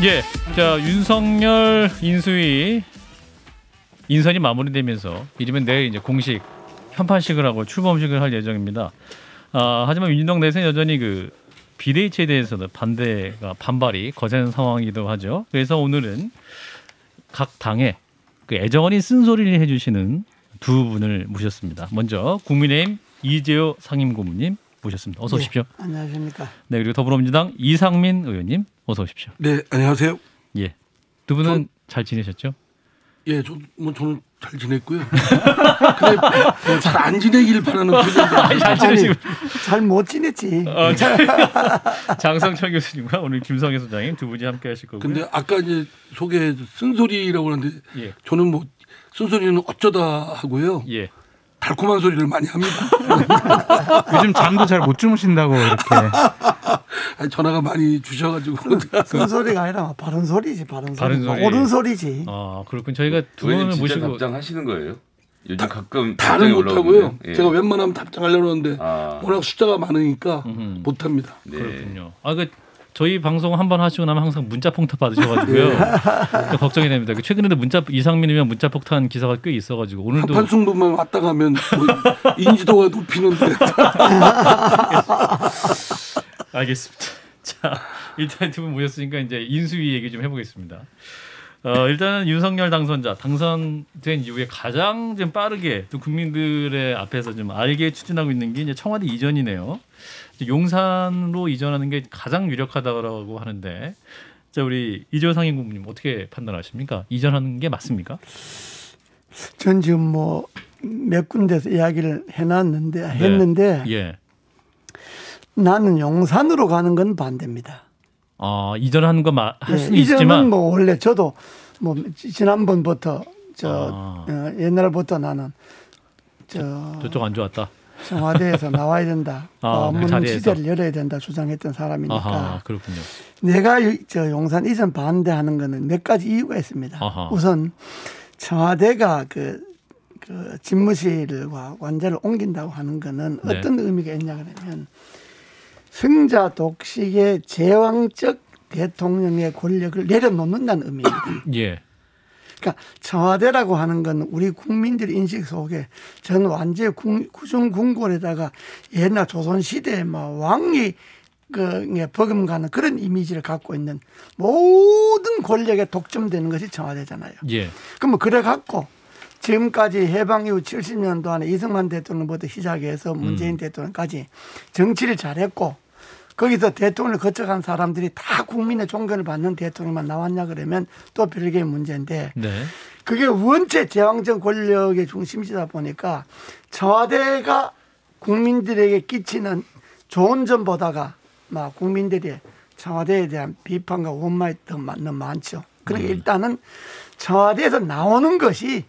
예, 자 윤석열 인수위 인선이 마무리되면서 이르면 내일 이제 공식 현판식을 하고 출범식을 할 예정입니다. 하지만 민주당 내에서는 여전히 그 비대위체에 대해서는 반발이 거센 상황이기도 하죠. 그래서 오늘은 각 당의 그 애정어린 쓴소리를 해주시는 두 분을 모셨습니다. 먼저 국민의힘 이재호 상임고문님 모셨습니다. 어서 오십시오. 네, 안녕하십니까. 네, 그리고 더불어민주당 이상민 의원님 어서 오십시오. 네, 안녕하세요. 예, 두 분은 잘 지내셨죠? 예, 저는 잘 지냈고요. 근데 잘 안 지내길 바라는 분인데 잘 지내시고 잘 못 지냈지. 장성철 교수님과 오늘 김성애 소장님 두 분이 함께하실 거고요. 근데 아까 이제 소개 쓴소리라고 하는데 예. 저는 뭐 쓴소리는 어쩌다 하고요. 예. 달콤한 소리를 많이 합니다. 요즘 잠도 잘 못 주무신다고 이렇게. 아니, 전화가 많이 주셔가지고. 쓴소리가 아니라 바른 소리지. 바른 바른 소리. 소리. 옳은 소리지. 그렇군. 저희가 두 분을 진짜 모시고 답장하시는 거예요? 요즘 가끔 다는 답장이 못하고요. 올라오거든요. 예. 제가 웬만하면 답장하려고 하는데 워낙 숫자가 많으니까 못합니다. 네. 그렇군요. 저희 방송 한번 하시고 나면 항상 문자 폭탄 받으셔가지고요. 그러니까 걱정이 됩니다. 최근에도 이상민이면 문자 폭탄 기사가 꽤 있어가지고 오늘도 한판승부만 왔다 가면 뭐 인지도가 높이는데. 알겠습니다. 자, 일단 두 분 모셨으니까 이제 인수위 얘기 좀 해보겠습니다. 일단은 윤석열 당선자 당선된 이후에 가장 좀 빠르게 또 국민들의 앞에서 좀 알게 추진하고 있는 게 이제 청와대 이전이네요. 용산으로 이전하는 게 가장 유력하다고 하는데, 자 우리 이재호 상임고문님 어떻게 판단하십니까? 이전하는 게 맞습니까? 전 지금 뭐 몇 군데서 이야기를 했는데 예. 나는 용산으로 가는 건 반대입니다. 이전하는 거 할 수는 이전은 있지만 뭐 원래 저도 뭐 지난번부터 옛날부터 나는 저쪽 안 좋았다. 청와대에서 나와야 된다. 문 자리에서. 시대를 열어야 된다 주장했던 사람이니까. 그렇군요. 내가 용산 이전 반대하는 거는 몇 가지 이유가 있습니다. 우선 청와대가 그 집무실과 관저를 옮긴다고 하는 거는 네. 어떤 의미가 있냐 그러면 승자 독식의 제왕적 대통령의 권력을 내려놓는다는 의미입니다. 예. 그러니까 청와대라고 하는 건 우리 국민들 인식 속에 전 완전히 구중궁궐에다가 옛날 조선시대에 막 왕이 버금가는 그런 이미지를 갖고 있는 모든 권력에 독점되는 것이 청와대잖아요. 예. 그럼 그래 갖고 지금까지 해방 이후 70년도 안에 이승만 대통령부터 시작해서 문재인 대통령까지 정치를 잘했고 거기서 대통령을 거쳐간 사람들이 다 국민의 존경을 받는 대통령만 나왔냐 그러면 또 별개의 문제인데 네. 그게 원체 제왕적 권력의 중심지다 보니까 청와대가 국민들에게 끼치는 좋은 점보다가 막 국민들이 청와대에 대한 비판과 원망이 더 많죠. 그러니까 일단은 청와대에서 나오는 것이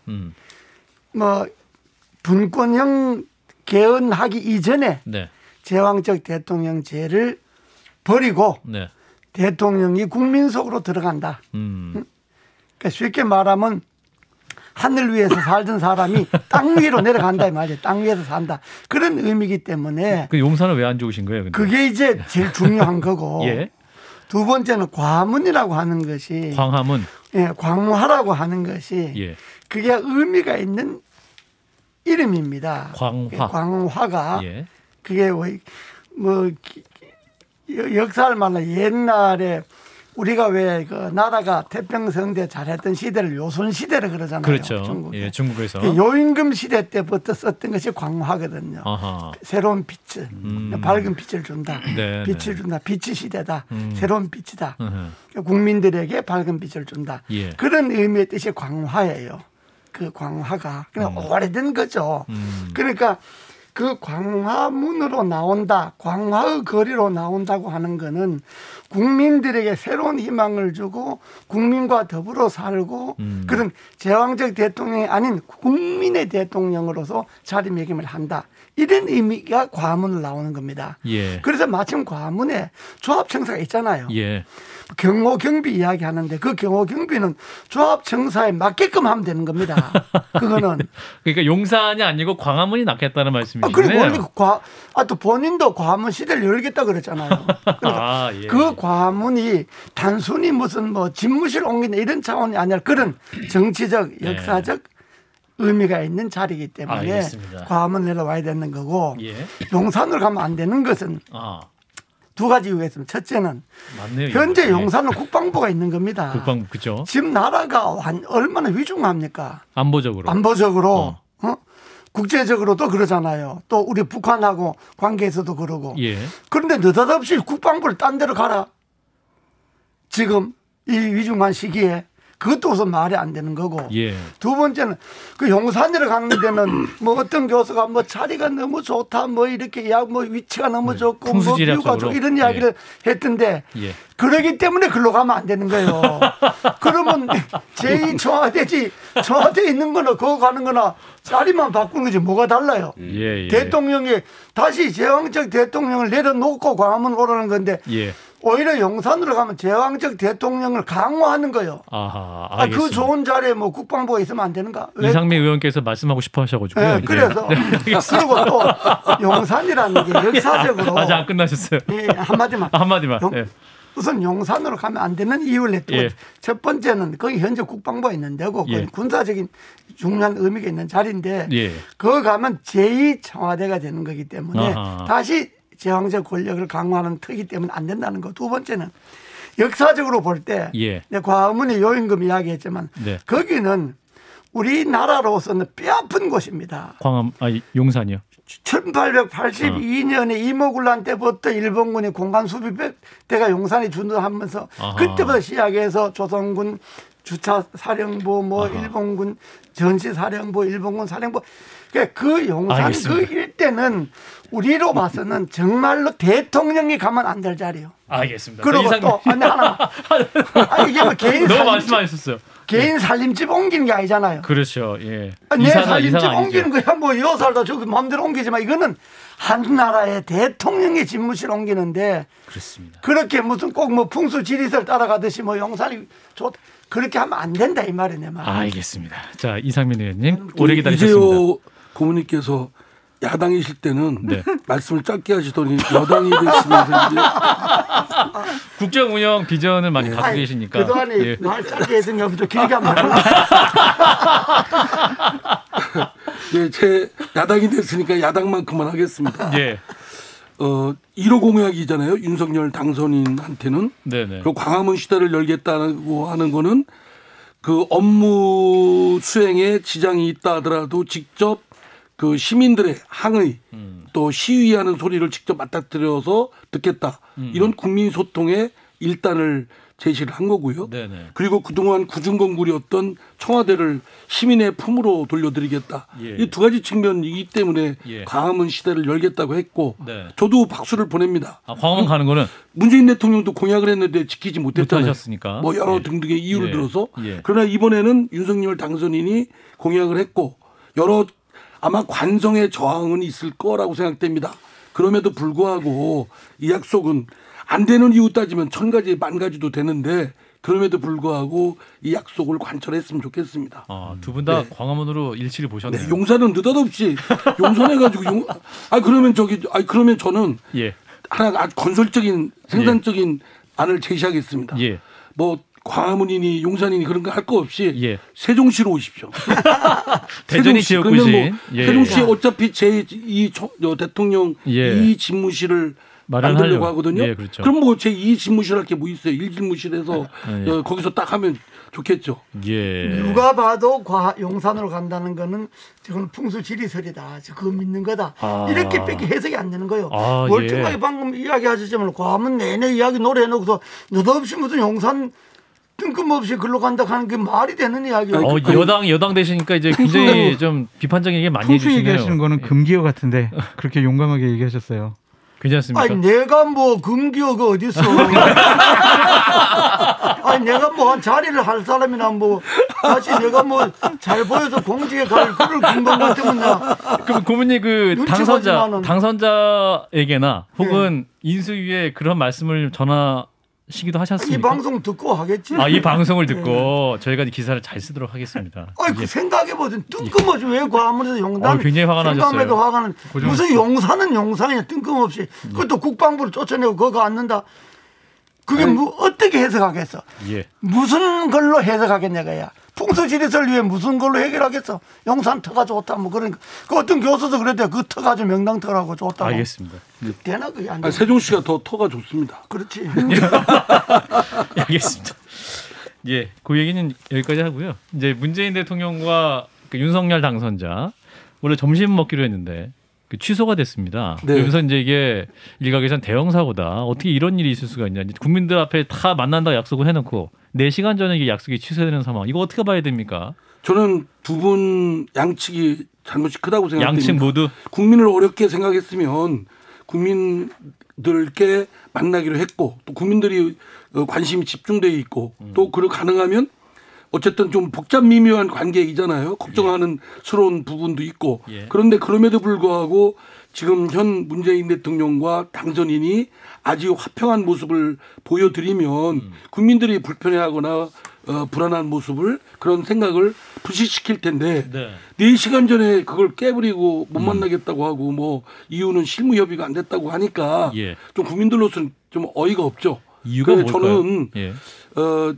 뭐 분권형 개헌하기 이전에 네. 제왕적 대통령제를 버리고 네. 대통령이 국민 속으로 들어간다. 그러니까 쉽게 말하면 하늘 위에서 살던 사람이 땅 위로 내려간다 이 말이에요. 땅 위에서 산다. 그런 의미이기 때문에 그 용산은 왜 안 좋으신 거예요? 근데? 그게 이제 제일 중요한 거고 예. 두 번째는 과문이라고 하는 것이 광화문. 예, 광화라고 하는 것이 예. 그게 의미가 있는 이름입니다. 광화. 광화가 예. 그게 뭐 역사를 말하면 옛날에 우리가 왜 그 나라가 태평성대 잘했던 시대를 요손 시대를 그러잖아요. 그렇죠. 중국에. 예, 중국에서. 요임금 시대 때부터 썼던 것이 광화거든요. 아하. 새로운 빛을 밝은 빛을 준다. 네, 빛을 네. 준다. 빛이 시대다. 새로운 빛이다. 으흠. 국민들에게 밝은 빛을 준다. 예. 그런 의미의 뜻이 광화예요. 그 광화가 그냥 오래된 거죠. 그러니까 그 광화문으로 나온다, 광화의 거리로 나온다고 하는 거는 국민들에게 새로운 희망을 주고 국민과 더불어 살고 그런 제왕적 대통령이 아닌 국민의 대통령으로서 자리매김을 한다. 이런 의미가 과문을 나오는 겁니다. 예. 그래서 마침 과문에 조합청사가 있잖아요. 예. 경호 경비 이야기하는데 그 경호 경비는 조합 청사에 맞게끔 하면 되는 겁니다. 그거는 그러니까 용산이 아니고 광화문이 낫겠다는 말씀이시네요. 그리고 원래 또 본인도 광화문 시대를 열겠다 그랬잖아요. 그러니까 예. 그 광화문이 단순히 무슨 뭐 집무실 옮기는 이런 차원이 아니라 그런 정치적 역사적 의미가 있는 자리이기 때문에 알겠습니다. 광화문 내려와야 되는 거고 예. 용산으로 가면 안 되는 것은 두 가지 이유가 있습니다. 첫째는 맞네요. 현재 용산은 국방부가 있는 겁니다. 국방부 그죠? 지금 나라가 얼마나 위중합니까? 안보적으로. 국제적으로도 그러잖아요. 또 우리 북한하고 관계에서도 그러고. 예. 그런데 느닷없이 국방부를 딴 데로 가라. 지금 이 위중한 시기에 그것도 우선 말이 안 되는 거고. 예. 두 번째는 그 용산으로 가는 데는 뭐 어떤 교수가 뭐 자리가 너무 좋다 뭐 이렇게 뭐 위치가 너무 좋고 뭐 뷰가 좋고 이런 이야기를 했던데 그러기 때문에 글로 가면 안 되는 거예요. 그러면 제2 청와대지 청와대에 있는 거나 거기 가는 거나 자리만 바꾸는 거지 뭐가 달라요. 대통령이 다시 제왕적 대통령을 내려놓고 광화문 오라는 건데 오히려 용산으로 가면 제왕적 대통령을 강화하는 거예요. 아하, 그 좋은 자리에 뭐 국방부가 있으면 안 되는가? 이상민 의원께서 말씀하고 싶어 하셔가지고요. 네, 그래서 그리고 또 용산이라는 게 역사적으로 아직 안 끝나셨어요. 한마디만. 우선 용산으로 가면 안 되는 이유를 냈고 첫 번째는 거기 현재 국방부가 있는 데고 군사적인 중요한 의미가 있는 자리인데 거기 가면 제2 청와대가 되는 거기 때문에 다시 제왕적 권력을 강화하는 터이기 때문에 안 된다는 거. 두 번째는 역사적으로 볼 때 광화문이 요임금 이야기했지만 거기는 우리나라로서는 뼈아픈 곳입니다. 용산이요? 1882년에 이모군란 때부터 일본군이 공간 수비대가 용산에 주둔하면서 그때부터 시작해서 조선군 주차 사령부 뭐 일본군 전시 사령부 일본군 사령부 그 용산 그 일대는 우리로 봐서는 정말로 대통령이 가면 안 될 자리요. 알겠습니다. 그리고 또 하나만 이게 뭐 개인 너무 말씀하셨어요. 개인 살림집 옮기는 게 아니잖아요. 그렇죠. 예. 내 살림집 옮기는 거야 뭐 여 살다 저기 마음대로 옮기지만 이거는 한 나라의 대통령의 집무실 옮기는데 그렇습니다. 그렇게 무슨 꼭 뭐 풍수 지리설 따라가듯이 뭐 용산이 좋 그렇게 하면 안 된다 이 말이네 내 말. 알겠습니다. 자 이상민 의원님 오래 기다리셨습니다. 이재호 고문님께서 야당이실 때는 말씀을 짧게 하시더니 여당이 되시면서 이제 국정 운영 비전을 많이 갖고 계시니까 그동안에 말 짧게 했으니까 좀 길게 한번 제 야당이 됐으니까 야당만큼만 하겠습니다. 1호 공약이잖아요. 윤석열 당선인한테는. 그리고 광화문 시대를 열겠다고 하는 거는 그 업무 수행에 지장이 있다 하더라도 직접 그 시민들의 항의 또 시위하는 소리를 직접 맞닥뜨려서 듣겠다. 이런 국민 소통의 일단을 제시를 한 거고요. 그리고 그동안 구중건굴이었던 청와대를 시민의 품으로 돌려드리겠다. 이 두 가지 측면이기 때문에 광화문 시대를 열겠다고 했고 저도 박수를 보냅니다. 광화문 가는 거는 문재인 대통령도 공약을 했는데 지키지 못했잖아요. 못하셨으니까. 뭐 여러 등등의 이유를 들어서. 그러나 이번에는 윤석열 당선인이 공약을 했고 여러 아마 관성의 저항은 있을 거라고 생각됩니다. 그럼에도 불구하고 이 약속은 안 되는 이유 따지면 1000가지 10,000가지도 되는데 그럼에도 불구하고 이 약속을 관철했으면 좋겠습니다. 두 분 다 광화문으로 일치를 보셨네요. 용산은 느닷없이 용산해가지고 그러면 저는 하나 아주 건설적인 생산적인 안을 제시하겠습니다. 뭐 광화문이니 용산이니 그런 거 할 거 없이 세종시로 오십시오. 대전이 지역구시. 세종시에 어차피 제2 대통령 이 집무실을 만들려고 하거든요. 그럼 뭐 제2 집무실 할 게 뭐 있어요. 1집무실에서 거기서 딱 하면 좋겠죠. 누가 봐도 용산으로 간다는 거는 저건 풍수지리설이다. 그거 믿는 거다. 이렇게밖에 해석이 안 되는 거예요. 멀쩡하게 방금 이야기하셨지만 광화문 내내 이야기 노래해놓고서 느닷없이 무슨 용산 뜬금없이 글로 간다 하는 게 말이 되는 이야기예요. 여당 되시니까 이제 굉장히 좀 비판적인 얘기 많이 해주시네요. 얘기하시는 거는 금기어 같은데 그렇게 용감하게 얘기하셨어요. 괜찮습니까? 아니 내가 뭐 금기어가 어디 있어? 아니 내가 뭐 한 자리를 할 사람이나 뭐 다시 내가 뭐 잘 보여서 공직에 갈 그럴 근본 같으면요. 그럼 고문님 그 당선자에게나 혹은 인수위에 그런 말씀을 전하 시기도 하셨습니까? 이 방송 듣고 하겠지. 이 방송을 듣고 저희가 기사를 잘 쓰도록 하겠습니다. 그 생각해보든 뜬금없이 왜 광화문에서 용단 굉장히 화가 나셨어요. 화가 난 무슨 용사는 용산이야 뜬금없이 그것도 국방부를 쫓아내고 그거 앉는다. 그게 어떻게 해석하겠어? 예. 무슨 걸로 해석하겠냐가야. 풍수지리설 위해 무슨 걸로 해결하겠어? 용산 터가 좋다 뭐 그러니까 그 어떤 교수도 그랬대요. 그 터 가지고 명당터라고 좋다고. 알겠습니다. 되나 그게 안 돼. 세종시가 더 터가 좋습니다. 그렇지. 알겠습니다. 예, 그 얘기는 여기까지 하고요. 이제 문재인 대통령과 그 윤석열 당선자 원래 점심 먹기로 했는데 취소가 됐습니다. 네. 그래서 이제 이게 일각에선 대형 사고다. 어떻게 이런 일이 있을 수가 있냐. 국민들 앞에 다 만난다 약속을 해놓고 4시간 전에 이게 약속이 취소되는 상황. 이거 어떻게 봐야 됩니까? 저는 두 분 양측이 잘못이 크다고 생각합니다. 양측 모두 국민을 어렵게 생각했으면 국민들께 만나기로 했고 또 국민들이 관심이 집중돼 있고 또 그걸 가능하면 어쨌든 좀 복잡 미묘한 관계이잖아요. 걱정하는 스러운 부분도 있고 그런데 그럼에도 불구하고 지금 현 문재인 대통령과 당선인이 아주 화평한 모습을 보여드리면 국민들이 불편해하거나 불안한 모습을 그런 생각을 부식시킬 텐데 4시간 전에 그걸 깨버리고 못 만나겠다고 하고 뭐 이유는 실무 협의가 안 됐다고 하니까 좀 국민들로서는 좀 어이가 없죠. 이유가 뭘까요? 저는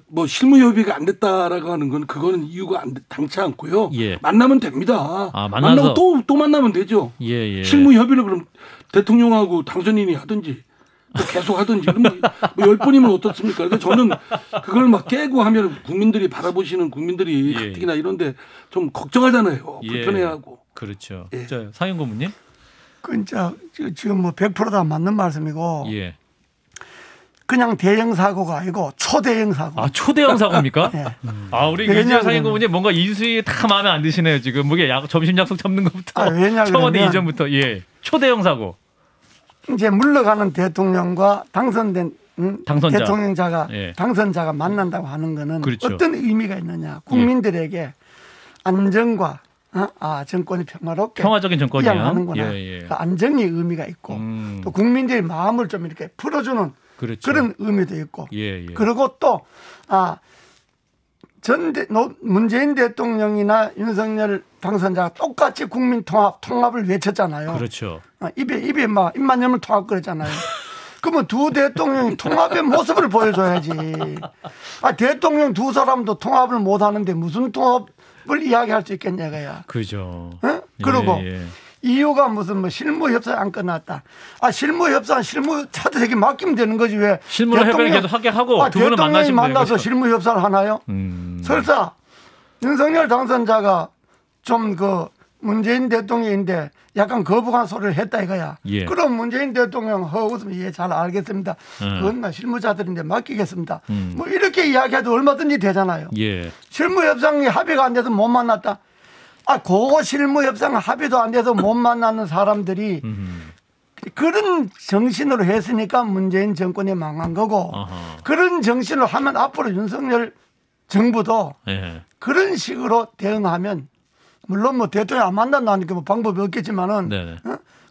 뭐 실무 협의가 안 됐다라고 하는 건 그거는 이유가 당치 않고요. 만나면 됩니다. 만나고 또 만나면 되죠. 실무 협의를 그럼 대통령하고 당선인이 하든지 계속 하든지 뭐 10번이면 어떻습니까? 그래서 저는 그걸 막 깨고 하면 국민들이 바라보시는 국민들이 가뜩이나 이런데 좀 걱정하잖아요. 불편해하고. 그렇죠. 자, 상현 고문님. 지금 뭐 100%다 맞는 말씀이고 그냥 대형 사고가 아니고 초대형 사고. 초대형 사고입니까? 우리 이재호 상현 고문님 뭔가 인수위 다 마음에 안 드시네요. 지금 뭐게 점심 약속 잡는 것부터 청와대 이전부터 초대형 사고. 이제 물러가는 대통령과 당선된 당선자. 당선자가 만난다고 하는 거는 그렇죠. 어떤 의미가 있느냐. 국민들에게 안정과 정권이 평화롭게 평화적인 정권이야. 하는구나. 그 안정의 의미가 있고 또 국민들의 마음을 좀 이렇게 풀어주는 그런 의미도 있고 그리고 또 문재인 대통령이나 윤석열 당선자가 똑같이 국민 통합을 외쳤잖아요. 그렇죠. 입에 막 입만 열면 통합 그랬잖아요. 그러면 두 대통령이 통합의 모습을 보여줘야지. 대통령 두 사람도 통합을 못 하는데 무슨 통합을 이야기할 수 있겠냐고요. 그죠. 그리고 이유가 무슨 뭐 실무 협상 안 끝났다. 실무 협상 실무 차대에게 맡기면 되는 거지 왜? 실무 협상을 계속 하게 하고 두 분은 만나시면 되는 만나서 실무 협상을 하나요? 설사 윤석열 당선자가 좀 문재인 대통령인데 약간 거부한 소리를 했다 이거야. 그럼 문재인 대통령 웃으면 잘 알겠습니다. 그건 실무자들인데 맡기겠습니다. 뭐 이렇게 이야기해도 얼마든지 되잖아요. 실무 협상이 합의가 안 돼서 못 만났다. 그거 실무 협상 합의도 안 돼서 못 만나는 사람들이 그런 정신으로 했으니까 문재인 정권이 망한 거고 그런 정신으로 하면 앞으로 윤석열 정부도 그런 식으로 대응하면 물론 뭐 대통령 안 만난다니까 뭐 방법이 없겠지만은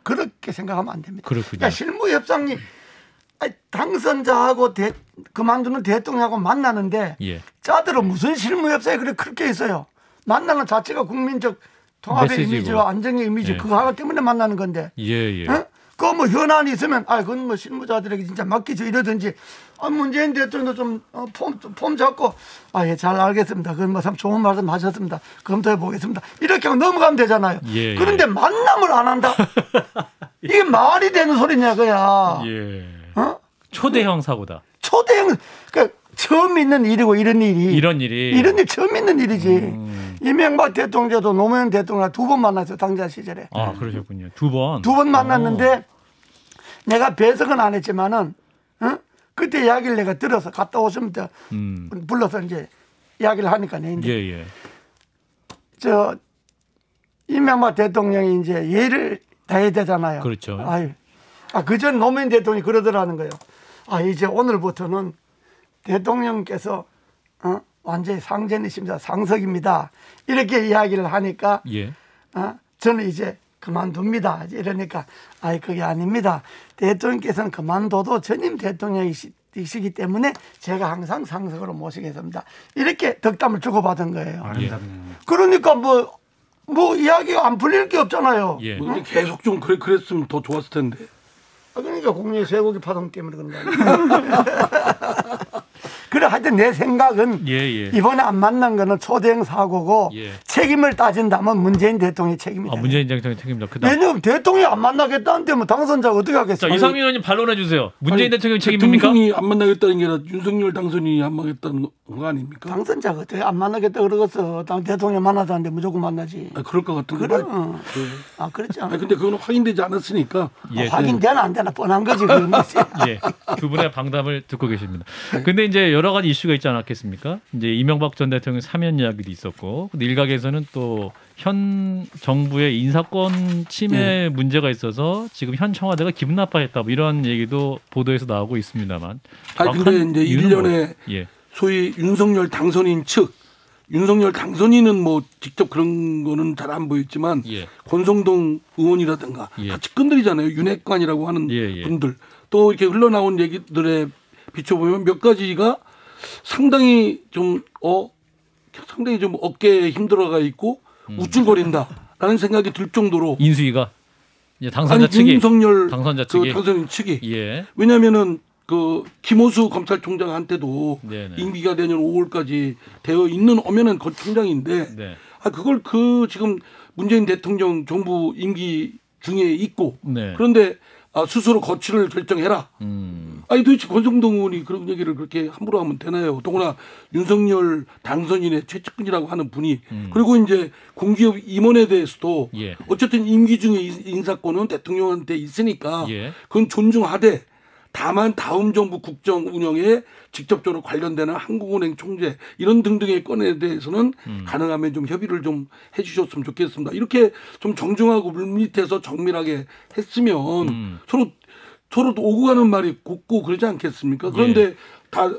그렇게 생각하면 안 됩니다. 그러니까 실무 협상이 당선자하고 그만두는 대통령하고 만나는데 짜들은 무슨 실무 협상이 그렇게 있어요. 만나는 자체가 국민적 통합의 이미지와 안정의 이미지 그거 하나 때문에 만나는 건데. 그거 뭐 현안이 있으면 그건 뭐 실무자들에게 진짜 맡기죠 이러든지 문재인 대통령도 좀 폼 잡고 잘 알겠습니다. 그건 뭐 참 좋은 말씀 하셨습니다. 검토해 보겠습니다. 이렇게 하고 넘어가면 되잖아요. 그런데 만남을 안 한다. 이게 말이 되는 소리냐 그야. 초대형 사고다. 초대형 처음 있는 일이고 이런 일 처음 있는 일이지. 이명박 대통령도 노무현 대통령 2번 만났어요. 당자 시절에. 그러셨군요. 2번. 2번 만났는데 내가 배석은 안 했지만은 그때 이야기를 내가 들어서 갔다 오시면 불러서 이제 이야기를 하니까 이명박 대통령이 이제 예를 다해야 되잖아요. 그렇죠. 그전 노무현 대통령이 그러더라는 거예요. 이제 오늘부터는 대통령께서 완전히 상전이십니다. 상석입니다. 이렇게 이야기를 하니까 저는 이제 그만둡니다. 이러니까 그게 아닙니다. 대통령께서는 그만둬도 전임 대통령이 이시기 때문에 제가 항상 상석으로 모시겠습니다. 이렇게 덕담을 주고받은 거예요. 아름답네요. 그러니까 뭐 이야기가 안 풀릴 게 없잖아요. 예. 뭐 계속 좀 그랬으면 더 좋았을 텐데. 그러니까 국내 쇠고기 파동 때문에 그런 거예요. 그래 하여튼 내 생각은 이번에 안 만난 거는 초대형 사고고 책임을 따진다면 문재인 대통령의 책임이다. 문재인 대통령의 책임이다. 왜냐하면 대통령이 안 만나겠다는데 뭐 당선자가 어떻게 하겠어요? 자, 이상민 의원님 반론해 주세요. 문재인 대통령의 책임입니까? 대통령이 안 만나겠다는 게 아니라 윤석열 당선인이 안 만나겠다는 거 아닙니까? 당선자가 어떻게 안 만나겠다 그러겠어. 대통령 만나자는데 무조건 만나지. 그럴 것 같은 그래. 거. 그렇지 않아. 근데 그건 확인되지 않았으니까. 확인되나 안 되나 뻔한 거지. 두 분의 방담을 듣고 계십니다. 근데 이제 여러 가지 이슈가 있지 않았겠습니까? 이제 이명박 전 대통령 사면 이야기도 있었고, 근데 일각에서는 또 현 정부의 인사권 침해 문제가 있어서 지금 현 청와대가 기분 나빠했다, 뭐 이런 얘기도 보도에서 나오고 있습니다만. 근데 이제 일련의 소위 윤석열 당선인 측, 윤석열 당선인은 뭐 직접 그런 거는 잘 안 보였지만 권성동 의원이라든가 다 측근들이잖아요. 윤핵관이라고 하는 분들. 또 이렇게 흘러나온 얘기들에 비춰보면 몇 가지가 상당히 좀 어깨에 힘들어가 있고 우쭐거린다라는 생각이 들 정도로. 인수위가 당선자 측이 윤석열 당선자 측이 당선인 측이 왜냐하면은 그 김호수 검찰총장한테도 임기가 내년 5월까지 되어 있는 오면은 그 총장인데 그걸 지금 문재인 대통령 정부 임기 중에 있고 그런데 스스로 거취를 결정해라. 도대체 권성동 의원이 그런 얘기를 그렇게 함부로 하면 되나요? 더구나 윤석열 당선인의 최측근이라고 하는 분이 그리고 이제 공기업 임원에 대해서도 어쨌든 임기 중에 인사권은 대통령한테 있으니까 그건 존중하되 다만 다음 정부 국정 운영에 직접적으로 관련되는 한국은행 총재 이런 등등의 건에 대해서는 가능하면 좀 협의를 좀 해주셨으면 좋겠습니다. 이렇게 좀 정중하고 물밑에서 정밀하게 했으면 서로 오고 가는 말이 곱고 그러지 않겠습니까? 그런데 다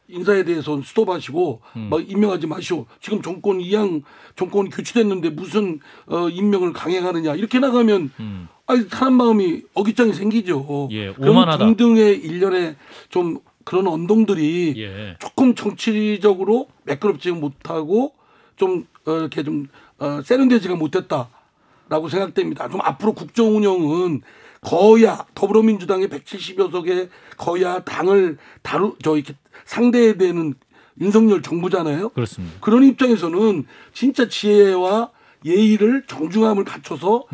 인사에 대해서는 스톱하시고 막 임명하지 마시오. 지금 정권이 교체됐는데 무슨 임명을 강행하느냐 이렇게 나가면 사람 마음이 어깃장이 생기죠. 그런 등등의 일련의 좀 그런 언동들이 조금 정치적으로 매끄럽지 못하고 좀 이렇게 좀 세련되지가 못했다라고 생각됩니다. 좀 앞으로 국정 운영은 거야 더불어민주당의 170여 석의 거야 당을 이렇게 상대해야 되는 윤석열 정부잖아요. 그렇습니다. 그런 입장에서는 진짜 지혜와 예의를 정중함을 갖춰서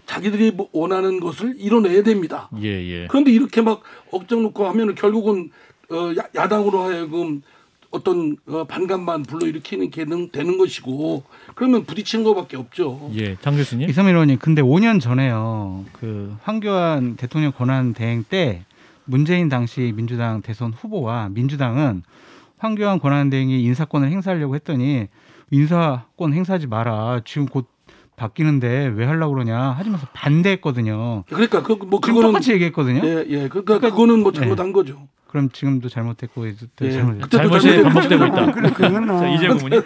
자기들이 원하는 것을 이뤄내야 됩니다. 그런데 이렇게 막 억장 놓고 하면은 결국은 야당으로 하여금 어떤 반감만 불러일으키는 게 되는 것이고 그러면 부딪히는 것밖에 없죠. 장 교수님. 이상민 의원님, 근데 5년 전에요. 그 황교안 대통령 권한 대행 때 문재인 당시 민주당 대선 후보와 민주당은 황교안 권한 대행이 인사권을 행사하려고 했더니 인사권 행사하지 마라. 지금 곧 바뀌는데 왜 하려고 그러냐 하지면서 반대했거든요. 그러니까 지금 똑같이 얘기했거든요. 그러니까 그거는 뭐 잘못한 거죠. 그럼 지금도 잘못했고 잘못이 반복되고 있다. 자, 이재 부모님.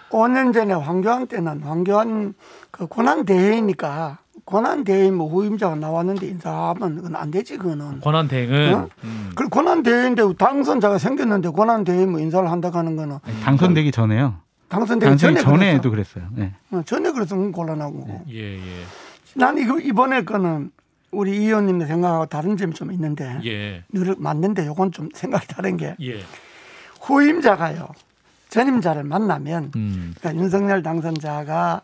5년 전에 황교안 때는 황교안 그 권한 대행이니까 권한 대행 뭐 후임자가 나왔는데 인사하면 그건 안 되지 그거는. 권한 대행은. 그 권한 대행인데 당선자가 생겼는데 권한 대행 뭐 인사를 한다고 하는 거는. 당선되기 전에요. 당선되기 전에도 그랬어요. 전에 그랬으면 곤란하고. 난 이번에 거는 우리 이 의원님의 생각하고 다른 점이 좀 있는데 늘 맞는데 요건 좀 생각이 다른 게 후임자가요 전임자를 만나면 그러니까 윤석열 당선자가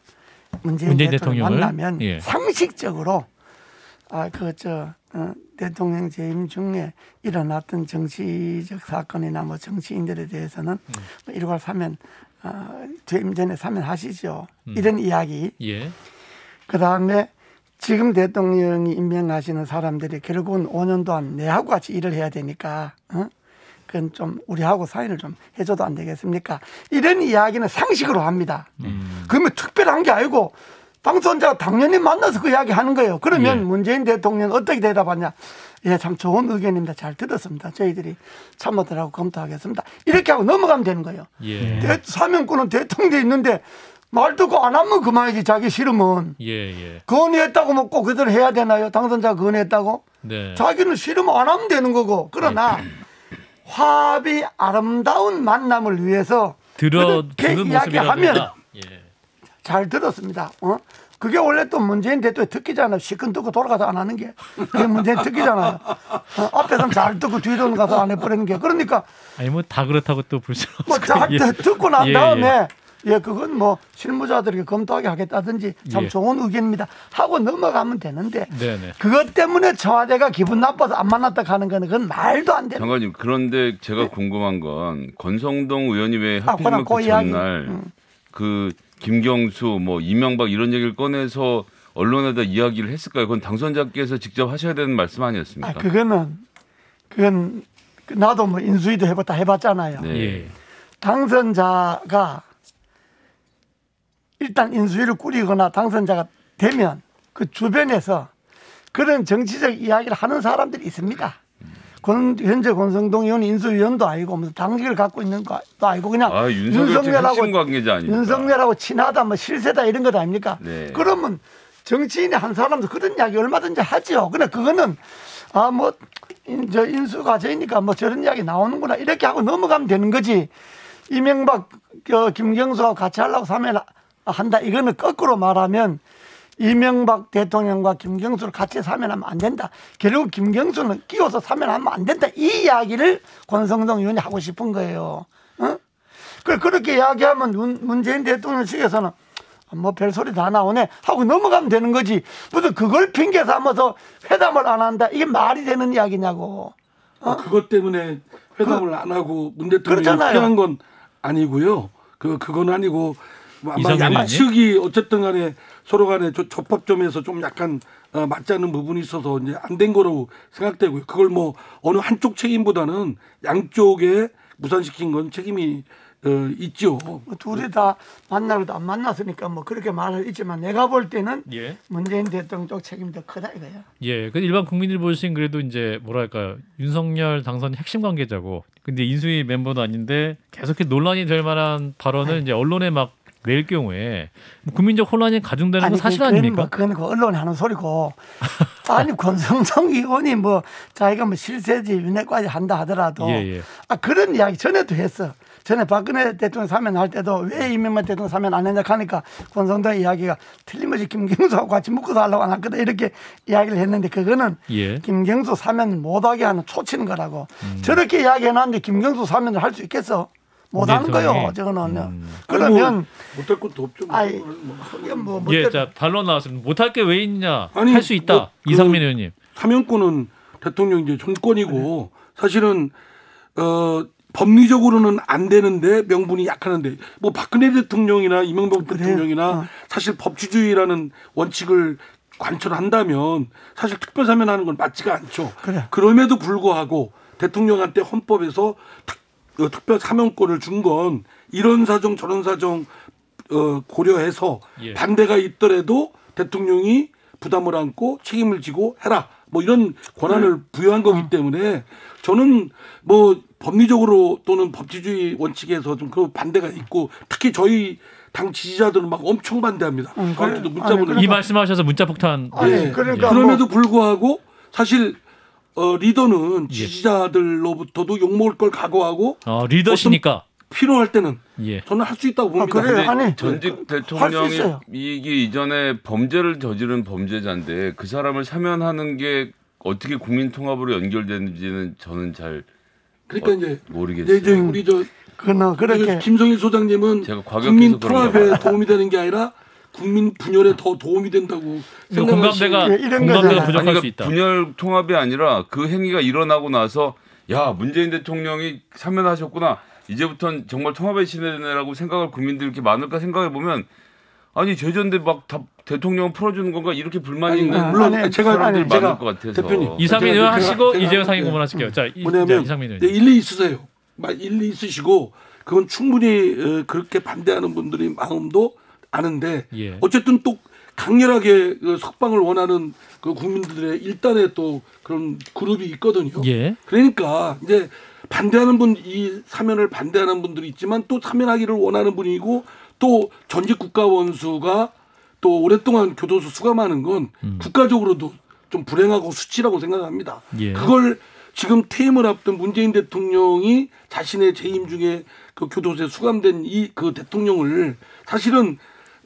문재인 대통령을 만나면 상식적으로 대통령 재임 중에 일어났던 정치적 사건이나 뭐 정치인들에 대해서는 뭐 일괄 사면 재임 전에 사면하시죠. 이런 이야기. 그다음에 지금 대통령이 임명하시는 사람들이 결국은 5년 동안 내하고 같이 일을 해야 되니까 그건 좀 우리하고 사인을 좀 해줘도 안 되겠습니까? 이런 이야기는 상식으로 합니다. 그러면 특별한 게 아니고 당선자가 당연히 만나서 그 이야기 하는 거예요. 그러면 문재인 대통령 어떻게 대답하냐? 참 좋은 의견입니다. 잘 들었습니다. 저희들이 참모들하고 검토하겠습니다. 이렇게 하고 넘어가면 되는 거예요. 사면권은 대통령이 있는데 말 듣고 안 하면 그만이지 자기 싫으면. 건의했다고 뭐 꼭 그대로 해야 되나요? 당선자가 건의했다고? 네. 자기는 싫으면 안 하면 되는 거고. 그러나 화합이 아름다운 만남을 위해서 그렇게 이야기하면 예. 잘 들었습니다. 그게 원래 또 문재인 대통령의 특기잖아요. 시큰 듣고 돌아가서 안 하는 게. 그게 문재인 특기잖아요. 앞에서는 잘 듣고 뒤로는 가서 안 해버리는 게. 그러니까. 아니, 뭐 다 그렇다고 또 불쌍. 뭐 잘 듣고 난 다음에 그건 뭐 실무자들에게 검토하게 하겠다든지 참 좋은 의견입니다. 하고 넘어가면 되는데 네네. 그것 때문에 청와대가 기분 나빠서 안 만났다 하는 거는 그건 말도 안 되는. 장관님 그런데 제가 궁금한 건 권성동 의원이 왜 하필이면 그 전날 그 김경수 뭐 이명박 이런 얘기를 꺼내서 언론에다 이야기를 했을까요? 그건 당선자께서 직접 하셔야 되는 말씀 아니었습니까? 그건 나도 뭐 인수위도 해봤잖아요. 네. 당선자가 일단 인수위를 꾸리거나 당선자가 되면 그 주변에서 그런 정치적 이야기를 하는 사람들이 있습니다. 현재 권성동 의원 인수위원도 아니고 무슨 당직을 갖고 있는 것도 아니고 그냥 윤석열하고 친하다 뭐 실세다 이런 것 아닙니까? 네. 그러면 정치인의 한 사람도 그런 이야기 얼마든지 하죠. 근데 그거는 저 인수가 저니까 뭐 저런 이야기 나오는구나 이렇게 하고 넘어가면 되는 거지. 이명박 김경수하고 같이 하려고 사면한다. 이거는 거꾸로 말하면 이명박 대통령과 김경수를 같이 사면하면 안 된다. 결국 김경수는 끼워서 사면하면 안 된다. 이 이야기를 권성동 의원이 하고 싶은 거예요. 그렇게 이야기하면 문재인 대통령 측에서는 뭐 별소리 다 나오네 하고 넘어가면 되는 거지. 무슨 그걸 핑계 삼아서 회담을 안 한다. 이게 말이 되는 이야기냐고. 그것 때문에 회담을 안 하고 문 대통령이 피한 건 아니고요. 그건 아니고 아마 양측이 어쨌든 간에 서로 간에 접합점에서 좀 약간 맞지 않는 부분이 있어서 이제 안 된 거라고 생각되고요. 그걸 뭐 어느 한쪽 책임보다는 양쪽에 무산시킨 건 책임이 있죠. 둘이 다 만나고도 안 만났으니까 뭐 그렇게 말을 있지만 내가 볼 때는 문재인 대통령 쪽 책임이 더 크다 이거야. 예, 그 일반 국민들이 보시긴 그래도 이제 뭐랄까요, 윤석열 당선 핵심 관계자고, 근데 인수위 멤버도 아닌데 계속 논란이 될 만한 발언을 이제 언론에 막 낼 경우에 국민적 혼란이 가중되는 건 사실 아닙니까? 그건 언론이 하는 소리고. 아니 권성동 의원이 뭐 자기가 뭐 실세지 윤핵까지 한다 하더라도 그런 이야기 전에도 했어. 전에 박근혜 대통령 사면할 때도 왜 이명박 대통령 사면 안 했냐 하니까 권성동 이야기가 틀림없이 김경수하고 같이 묶어서 하려고 안 했거든 이렇게 이야기를 했는데 그거는 김경수 사면 못하게 하는 초치는 거라고. 저렇게 이야기해놨는데 김경수 사면을 할 수 있겠어? 못하는 거요. 저거는. 그러면 못할 것도 없죠. 자 반론 나왔습니다. 못할 게 왜 있냐? 할 수 있다. 이상민 의원님. 사면권은 대통령 이제 정권이고 사실은 법리적으로는 안 되는데 명분이 약하는데 뭐 박근혜 대통령이나 이명박 대통령이나 사실 법치주의라는 원칙을 관철한다면 사실 특별사면하는 건 맞지가 않죠. 그럼에도 불구하고 대통령한테 헌법에서 특별 사면권을 준 건 이런 사정 저런 사정 고려해서 반대가 있더라도 대통령이 부담을 안고 책임을 지고 해라 뭐 이런 권한을 부여한 거기 때문에 저는 뭐 법리적으로 또는 법치주의 원칙에서 좀 그 반대가 있고 특히 저희 당 지지자들은 막 엄청 반대합니다. 저한테도 문자 보내. 이 말씀하셔서 문자 폭탄. 그럼에도 불구하고 사실 리더는 지지자들로부터도 욕먹을 걸 각오하고 리더시니까 필요할 때는 저는 할 수 있다고 봅니다. 근데 전직 대통령이 이게 이전에 범죄를 저지른 범죄자인데 그 사람을 사면하는 게 어떻게 국민 통합으로 연결되는지는 저는 잘 이제 모르겠어요. 이제 우리 그렇게 김성일 소장님은 국민 통합에 도움이 되는 게 아니라 국민 분열에 더 도움이 된다고 공감대가 부족할 수 있다. 분열 통합이 아니라 그 행위가 일어나고 나서 야 문재인 대통령이 사면하셨구나. 이제부터는 정말 통합의 시대라고 생각할 국민들이 이렇게 많을까 생각해 보면 아니 제전데 막 다 대통령 풀어주는 건가 이렇게 불만이 있는 물론 제가 많을 것 같아서. 대표님 이상민 의원 하시고 이재용 상임 고문 하실게요. 자, 뭐냐면 이상민 의원 일리 있으세요. 일리 있으시고 그건 충분히 그렇게 반대하는 분들이 마음도 아는데 어쨌든 또 강렬하게 석방을 원하는 그 국민들의 일단의 또 그런 그룹이 있거든요. 그러니까 이제 반대하는 분, 이 사면을 반대하는 분들이 있지만 또 사면하기를 원하는 분이고 또 전직 국가원수가 또 오랫동안 교도소 수감하는 건 국가적으로도 좀 불행하고 수치라고 생각합니다. 예. 그걸 지금 퇴임을 앞둔 문재인 대통령이 자신의 재임 중에 그 교도소에 수감된 이 그 대통령을 사실은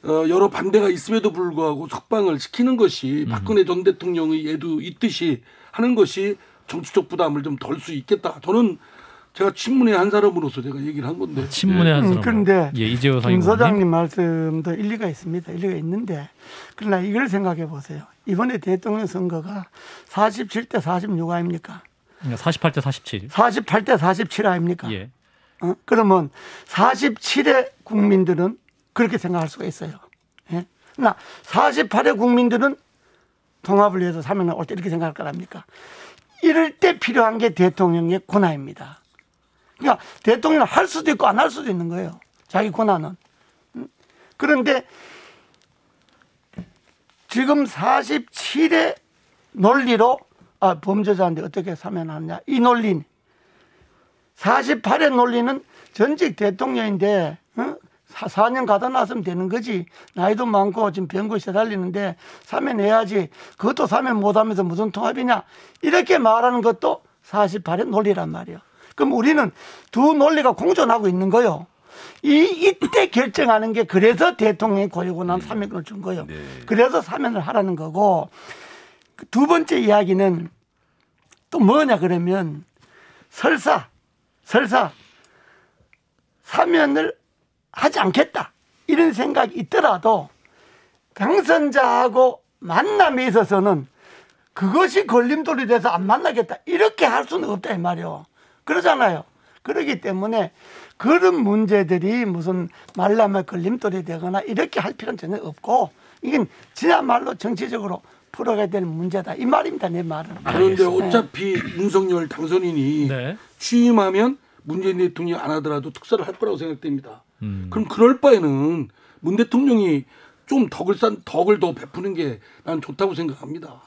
여러 반대가 있음에도 불구하고 석방을 시키는 것이 박근혜 전 대통령의 예도 있듯이 하는 것이 정치적 부담을 좀 덜 수 있겠다. 저는 제가 친문의 한 사람으로서 제가 얘기를 한 건데. 친문의 한 사람. 그런데 이재호 김 소장님 말씀도 일리가 있습니다. 일리가 있는데 그러나 이걸 생각해 보세요. 이번에 대통령 선거가 47대 46 아닙니까? 48대 47. 48대 47 아닙니까? 예. 그러면 47의 국민들은 그렇게 생각할 수가 있어요. 예? 그러나 48의 국민들은 통합을 위해서 사면을 올 때 이렇게 생각할 거랍니까? 이럴 때 필요한 게 대통령의 권한입니다. 그러니까 대통령은 할 수도 있고 안 할 수도 있는 거예요. 자기 권한은. 그런데 지금 47의 논리로 범죄자인데 어떻게 사면하느냐. 이 논리. 48의 논리는 전직 대통령인데 4년 가다 놨으면 되는 거지. 나이도 많고 지금 병고 시달리는데 사면해야지. 그것도 사면 못하면서 무슨 통합이냐. 이렇게 말하는 것도 48의 논리란 말이에요. 그럼 우리는 두 논리가 공존하고 있는 거예요. 이때 결정하는 게 그래서 대통령이 고유권한 사면권을 준 거예요. 네. 그래서 사면을 하라는 거고 두 번째 이야기는 또 뭐냐 그러면 설사 사면을 하지 않겠다 이런 생각이 있더라도 당선자하고 만남에 있어서는 그것이 걸림돌이 돼서 안 만나겠다 이렇게 할 수는 없다 이 말이에요. 그러잖아요. 그렇기 때문에 그런 문제들이 무슨 말라말 걸림돌이 되거나 이렇게 할 필요는 전혀 없고 이건 지나말로 정치적으로 풀어가야 될 문제다 이 말입니다. 내 말은. 그런데 어차피 윤석열 당선인이 네. 취임하면 문재인 대통령이 안 하더라도 특사를 할 거라고 생각됩니다. 그럼 그럴 바에는 문 대통령이 좀 덕을 더 베푸는 게 난 좋다고 생각합니다.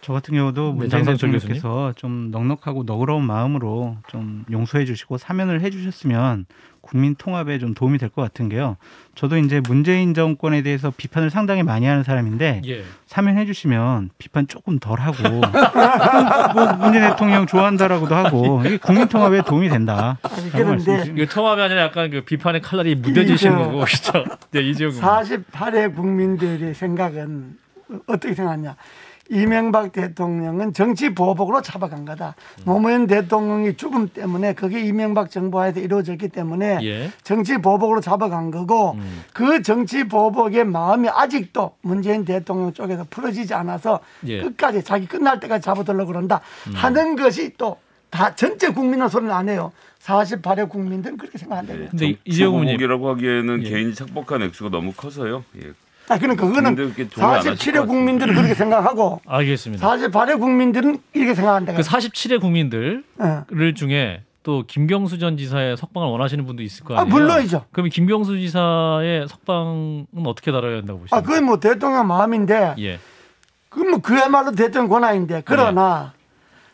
저 같은 경우도 문재인 대통령께서 좀 넉넉하고 너그러운 마음으로 좀 용서해 주시고 사면을 해 주셨으면 국민 통합에 좀 도움이 될 것 같은 게요. 저도 이제 문재인 정권에 대해서 비판을 상당히 많이 하는 사람인데 예. 사면해 주시면 비판 조금 덜 하고 뭐 문재인 대통령 좋아한다라고도 하고 이게 국민 통합에 도움이 된다. 그런데 이게 통합이 아니라 약간 그 비판의 칼날이 무뎌지시는 거고 그렇죠. 네, 이재호 48의 국민들의 생각은 어떻게 생각하냐. 이명박 대통령은 정치 보복으로 잡아간 거다. 노무현 대통령이 죽음 때문에 그게 이명박 정부 하에서 이루어졌기 때문에 예. 정치 보복으로 잡아간 거고 그 정치 보복의 마음이 아직도 문재인 대통령 쪽에서 풀어지지 않아서 예. 끝까지 자기 끝날 때까지 잡아들려고 그런다 하는 것이 또 다 전체 국민은 소리는 안 해요. 48의 국민들은 그렇게 생각한다고요. 네, 근데 이재호 의원님 보복이라고 하기에는 예. 개인이 착복한 액수가 너무 커서요. 예. 그러니까 그거는 국민들 동의 안 하실 것 47의 국민들은 그렇게 생각하고 알겠습니다. 48의 국민들은 이렇게 생각한다. 그 47의 국민들 중에 또 김경수 전 지사의 석방을 원하시는 분도 있을 거 아니에요. 물론이죠. 그럼 김경수 지사의 석방은 어떻게 다뤄야 한다고 보시나요? 그건 뭐 대통령 마음인데, 예. 그건 뭐 그야말로 대통령 권한인데, 그러나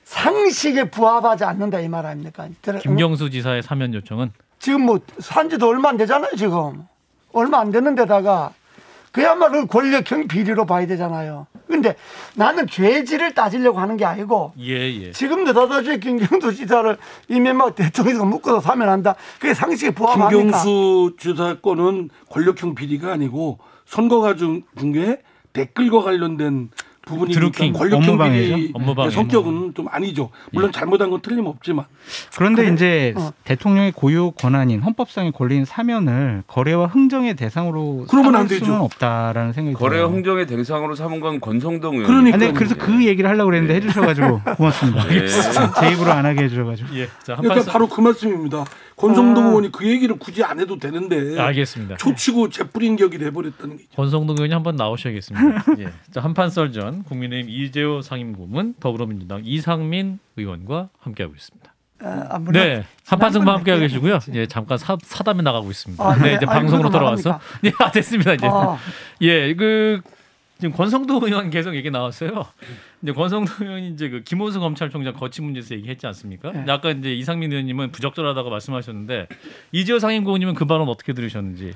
상식에 부합하지 않는다 이 말 아닙니까? 김경수 지사의 사면 요청은 지금 뭐 산지도 얼마 안 되잖아요. 지금 얼마 안 되는 데다가 그야말로 권력형 비리로 봐야 되잖아요. 그런데 나는 죄질을 따지려고 하는 게 아니고 지금도 더더지 김경수 지사를 이명박 대통령이 묶어서 사면한다. 그게 상식에 부합합니까? 김경수 지사 건은 권력형 비리가 아니고 선거 과정 중에 댓글과 관련된 부분이니까 권력형 비리 성격은 좀 아니죠. 물론 잘못한 건 틀림없지만. 그런데 이제 대통령의 고유 권한인 헌법상의 권리인 사면을 거래와 흥정의 대상으로 그러면 안 삼을 수는 되죠. 없다라는 생각이 들어요. 거래와 흥정의 대상으로 삼은 건 권성동 의원. 그러니까 그래서 그 얘기를 하려고 그랬는데 해주셔가지고 고맙습니다. 제 입으로 안 하게 해주셔가지고. 자, 그러니까 바로 그 말씀입니다. 권성동 의원이 그 얘기를 굳이 안 해도 되는데. 알겠습니다. 초치고 재뿌린 격이 돼버렸다는 게. 권성동 의원이 한번 나오셔야겠습니다. 자, 한판 썰전 국민의힘 이재호 상임고문, 더불어민주당 이상민 의원과 함께하고 있습니다. 네, 한판 승부 함께하고 계시고요. 잠깐 사담에 나가고 있습니다. 이제 방송으로 돌아와서 됐습니다. 이제 지금 권성동 의원 계속 얘기 나왔어요. 이제 권성동 의원이 이제 그 김호수 검찰총장 거취 문제에서 얘기했지 않습니까? 아까 이제 이상민 의원님은 부적절하다고 말씀하셨는데 이재호 상임고문님은 그 발언 어떻게 들으셨는지?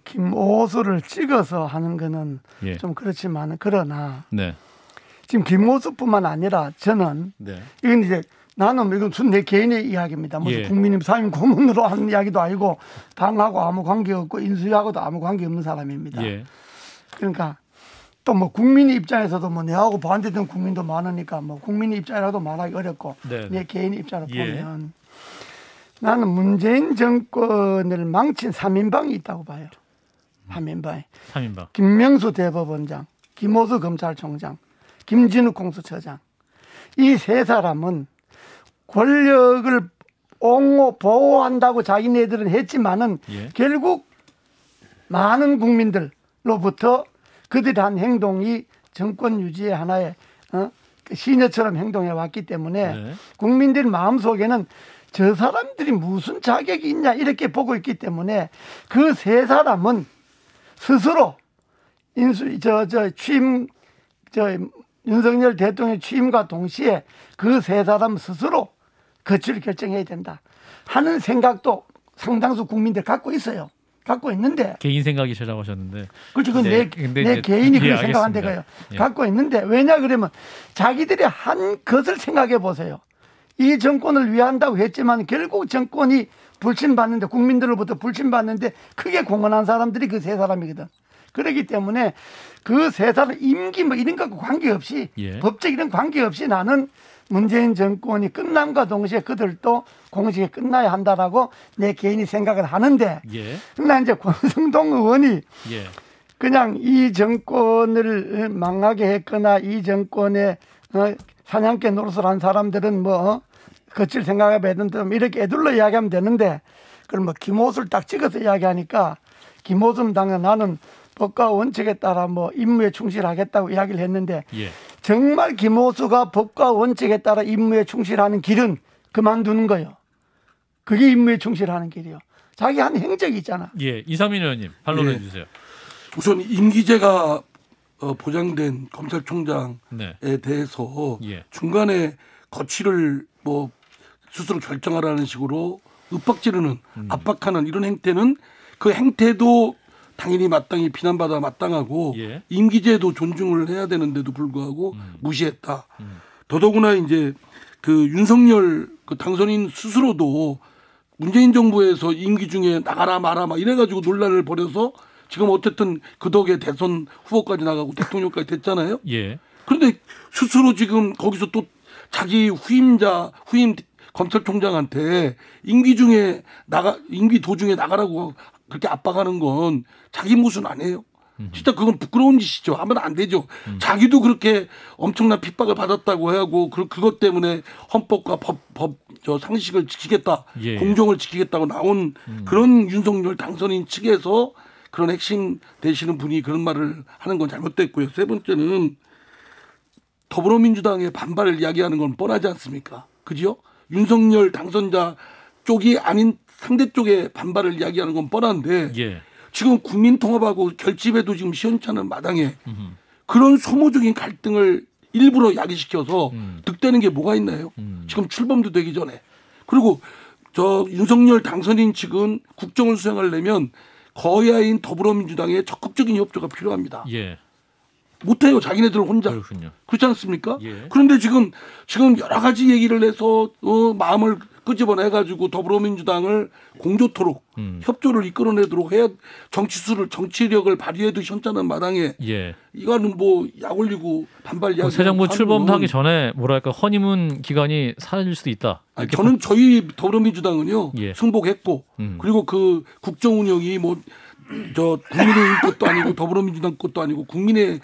김호수를 찍어서 하는 거는 좀 그렇지만 그러나 지금 김호수뿐만 아니라 저는 네. 이건 이제 나는 이건 순 내 개인의 이야기입니다. 무슨 국민의힘 사임 고문으로 하는 이야기도 아니고 당하고 아무 관계 없고 인수위하고도 아무 관계 없는 사람입니다. 그러니까 또 뭐 국민의 입장에서도 뭐 내하고 반대되는 국민도 많으니까 뭐 국민의 입장이라도 말하기 어렵고 내 개인의 입장으로 보면 나는 문재인 정권을 망친 3인방이 있다고 봐요. 3인방. 김명수 대법원장, 김호수 검찰총장, 김진욱 공수처장. 이 세 사람은 권력을 옹호 보호한다고 자기네들은 했지만은 결국 많은 국민들로부터 그들이 한 행동이 정권 유지의 하나의 시녀처럼 행동해 왔기 때문에 국민들 마음속에는 저 사람들이 무슨 자격이 있냐 이렇게 보고 있기 때문에 그 세 사람은 스스로 윤석열 대통령 취임과 동시에 그 세 사람 스스로 거취를 결정해야 된다 하는 생각도 상당수 국민들 갖고 있어요. 갖고 있는데 개인 생각이시라고 하셨는데 그렇죠. 그건 내 개인이 그렇게 생각한 데가요. 갖고 있는데 왜냐 그러면 자기들이 한 것을 생각해 보세요. 이 정권을 위한다고 했지만 결국 정권이 불신받는데 국민들로부터 불신받는데 크게 공헌한 사람들이 그 세 사람이거든. 그렇기 때문에 그 세 사람 임기 뭐 이런 것과 관계없이 법적 이런 관계없이 나는 문재인 정권이 끝남과 동시에 그들도 공식에 끝나야 한다라고 내 개인이 생각을 하는데 그러나 이제 권성동 의원이 그냥 이 정권을 망하게 했거나 이 정권에 사냥개 노릇을 한 사람들은 뭐 거칠 생각해 배든다 이렇게 애둘러 이야기하면 되는데 그럼 뭐 김호수를 딱 찍어서 이야기하니까 김호수는 당연 나는 법과 원칙에 따라 뭐 임무에 충실하겠다고 이야기를 했는데 정말 김호수가 법과 원칙에 따라 임무에 충실하는 길은 그만두는 거예요. 그게 임무에 충실하는 길이요. 자기 한 행적이 있잖아. 이상민 의원님 반론해 주세요. 우선 임기제가 보장된 검찰총장에 대해서 중간에 거취를 뭐 스스로 결정하라는 식으로 윽박지르는 압박하는 이런 행태는 그 행태도 당연히 마땅히 비난받아 마땅하고 임기제도 존중을 해야 되는데도 불구하고 무시했다. 더더구나 이제 그 윤석열 그 당선인 스스로도 문재인 정부에서 임기 중에 나가라 마라 막 이래가지고 논란을 벌여서 지금 어쨌든 그 덕에 대선 후보까지 나가고 대통령까지 됐잖아요. 그런데 스스로 지금 거기서 또 자기 후임 검찰총장한테 임기 도중에 나가라고 그렇게 압박하는 건 자기 모순 아니에요. 진짜 그건 부끄러운 짓이죠. 하면 안 되죠. 자기도 그렇게 엄청난 핍박을 받았다고 하고 그것 때문에 헌법과 법 상식을 지키겠다, 공정을 지키겠다고 나온 그런 윤석열 당선인 측에서 그런 핵심 되시는 분이 그런 말을 하는 건 잘못됐고요. 세 번째는 더불어민주당의 반발을 이야기하는 건 뻔하지 않습니까? 그죠? 윤석열 당선자 쪽이 아닌 상대 쪽의 반발을 이야기하는 건 뻔한데 지금 국민통합하고 결집에도 지금 시원찮은 마당에 그런 소모적인 갈등을 일부러 야기시켜서 득되는 게 뭐가 있나요? 지금 출범도 되기 전에. 그리고 저 윤석열 당선인 측은 국정을 수행하려면 거야인 더불어민주당의 적극적인 협조가 필요합니다. 못해요. 자기네들 혼자. 그렇지 않습니까? 그런데 지금 여러 가지 얘기를 해서 마음을 끄집어내가지고 더불어민주당을 공조토록 협조를 이끌어내도록 해야 정치력을 발휘해도 현짜는 마당에 이거는 뭐 약 올리고 반발 이야기. 새 정부 출범하기 전에 뭐랄까 허니문 기간이 사라질 수도 있다. 저는 저희 더불어민주당은요 승복했고 그리고 그 국정 운영이 뭐 국민의힘 것도 아니고 더불어민주당 것도 아니고 국민의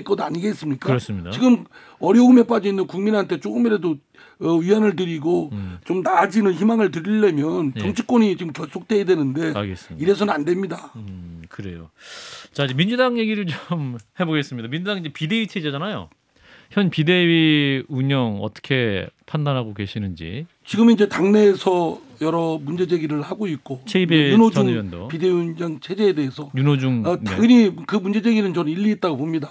것 아니겠습니까? 그렇습니다. 지금 어려움에 빠져 있는 국민한테 조금이라도 위안을 드리고 좀 나아지는 희망을 드리려면 정치권이 지금 결속돼야 되는데 이래서는 안 됩니다. 그래요. 자 이제 민주당 얘기를 좀 해보겠습니다. 민주당 이제 비대위 체제잖아요. 현 비대위 운영 어떻게 판단하고 계시는지. 지금 이제 당내에서 여러 문제 제기를 하고 있고 최이배 전 의원도 비대위원장 체제에 대해서 윤호중 당연히 그 문제 제기는 저는 일리 있다고 봅니다.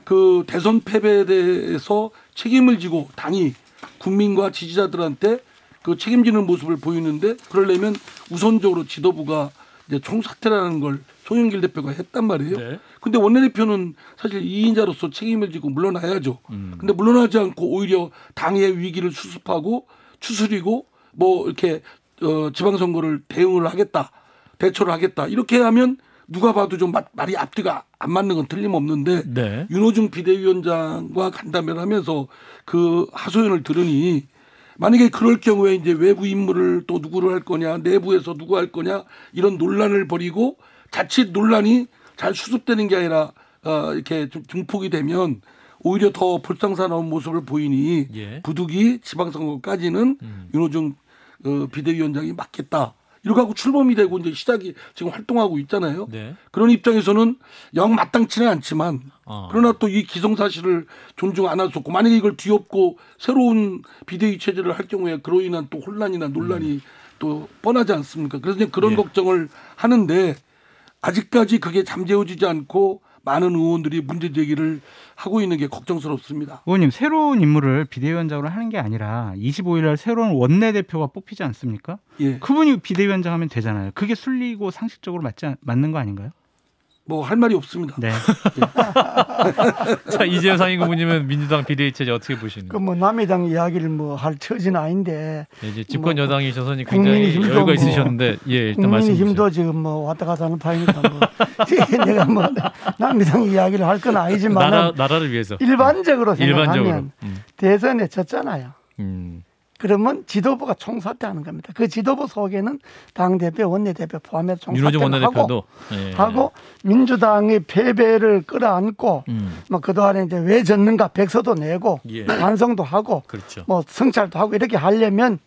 그 대선 패배에 대해서 책임을 지고 당이 국민과 지지자들한테 그 책임지는 모습을 보이는데 그러려면 우선적으로 지도부가 이제 총사퇴라는 걸 송영길 대표가 했단 말이에요. 네. 근데 원내대표는 사실 2인자로서 책임을 지고 물러나야죠. 근데 물러나지 않고 오히려 당의 위기를 수습하고 추스리고 뭐 이렇게 지방선거를 대응을 하겠다, 대처를 하겠다 이렇게 하면 누가 봐도 좀 말이 앞뒤가 안 맞는 건 틀림없는데 네. 윤호중 비대위원장과 간담회를 그 하소연을 들으니 만약에 그럴 경우에 이제 외부 인물을 또 누구를 할 거냐, 내부에서 누구 할 거냐 이런 논란을 벌이고 자칫 논란이 잘 수습되는 게 아니라 이렇게 좀 증폭이 되면 오히려 더 불상사나운 모습을 보이니 예. 부득이 지방선거까지는 윤호중 비대위원장이 맡겠다. 이렇게 하고 출범이 되고 이제 시작이 지금 활동하고 있잖아요. 네. 그런 입장에서는 영 마땅치는 않지만 그러나 또 이 기성사실을 존중 안 할 수 없고 만약에 이걸 뒤엎고 새로운 비대위 체제를 할 경우에 그로 인한 또 혼란이나 논란이 또 뻔하지 않습니까? 그래서 이제 그런 걱정을 하는데 아직까지 그게 잠재워지지 않고 많은 의원들이 문제 제기를 하고 있는 게 걱정스럽습니다. 의원님, 새로운 인물을 비대위원장으로 하는 게 아니라 25일 날 새로운 원내대표가 뽑히지 않습니까? 예. 그분이 비대위원장 하면 되잖아요. 그게 순리고 상식적으로 맞는 거 아닌가요? 뭐 할 말이 없습니다. 네. 자, 이재호 상임고문님은 민주당 비대위 체제 어떻게 보시는가요? 그 뭐 남의당 이야기를 뭐 할 처지는 아닌데 네, 이제 집권 여당이셔서 굉장히 여유가 있으셨는데 예, 일단 말씀해 주세요. 국민의힘도 지금 뭐 왔다 갔다 하는 파이니까 뭐 내가 뭐 남의당 이야기를 할 건 아니지만 나라를 위해서 일반적으로 생각하면 대선에 졌잖아요. 그러면 지도부가 총사퇴하는 겁니다. 그 지도부 속에는 당대표, 원내대표 포함해서 총사퇴를 하고 민주당의 패배를 끌어안고 뭐 그동안에 이제 왜 졌는가 백서도 내고 반성도 하고 그렇죠. 뭐 성찰도 하고 이렇게 하려면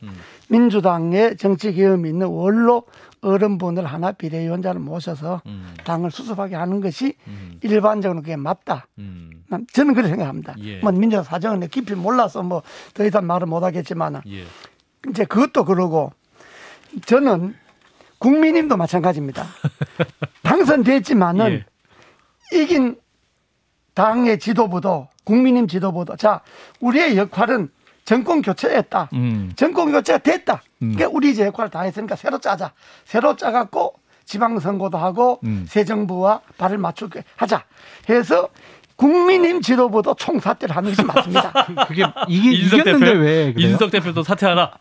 민주당의 정치 경험이 있는 원로 어른분을 하나 비대위원장을 모셔서 당을 수습하게 하는 것이 일반적으로 그게 맞다. 저는 그렇게 생각합니다. 예. 뭐 민주당 사정은 깊이 몰라서 뭐 더 이상 말을 못 하겠지만 이제 그것도 그러고 저는 국민의힘도 마찬가지입니다. 당선됐지만은 이긴 당의 지도부도 국민의힘 지도부도 자 우리의 역할은 정권 교체했다. 정권 교체가 됐다. 그러니까 우리 이제 역할을 다 했으니까 새로 짜자. 새로 짜갖고 지방선거도 하고 새 정부와 발을 맞추게 하자. 해서 국민의힘 지도부도 총사퇴를 하는 것이 맞습니다. 그게 이겼는데 왜 그래요? 이준석 대표도 사퇴하라.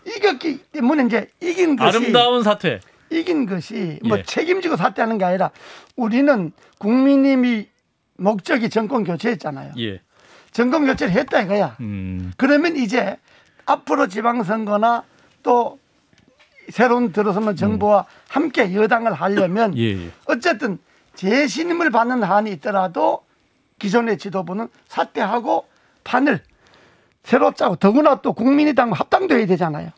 이겼기 때문에 이제 이긴 것이 아름다운 사퇴. 이긴 것이 뭐 책임지고 사퇴하는 게 아니라 우리는 국민의힘이 목적이 정권 교체했잖아요. 예. 정권 교체를 했다 이거야. 그러면 이제 앞으로 지방선거나 또 새로운 들어서는 정부와 함께 여당을 하려면 어쨌든 재신임을 받는 한이 있더라도 기존의 지도부는 사퇴하고 판을 새로 짜고 더구나 또 국민의당 합당도 해야 되잖아요.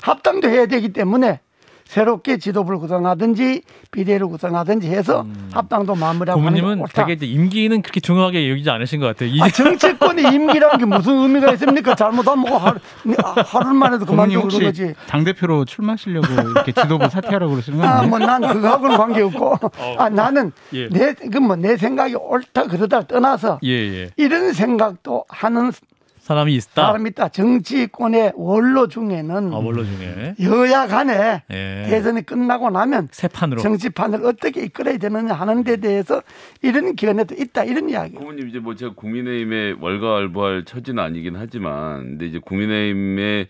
합당도 해야 되기 때문에 새롭게 지도부를 구성하든지 비대위를 구성하든지 해서 합당도 마무리하고 하는 게 옳다. 고문님은 되게 이제 임기는 그렇게 중요하게 여기지 않으신 것 같아요. 정치권의 임기라는 게 무슨 의미가 있습니까? 잘못하면 뭐 하루만 해도 그만두고 그런 거지. 당대표로 출마하시려고 이렇게 지도부 사퇴하라고 그러시는 거 아니에요? 뭐 난 그거하고는 관계없고 나는 내 생각이 옳다 그러다 떠나서 이런 생각도 하는 사람이 있다. 정치권의 원로 중에는 여야 간에 대선이 끝나고 나면 새 판으로 정치판을 어떻게 이끌어야 되느냐 하는 데 대해서 이런 견해도 있다 이런 이야기. 고모님 이제 뭐 제가 국민의힘의 월가월부할 처지는 아니긴 하지만 근데 이제 국민의힘의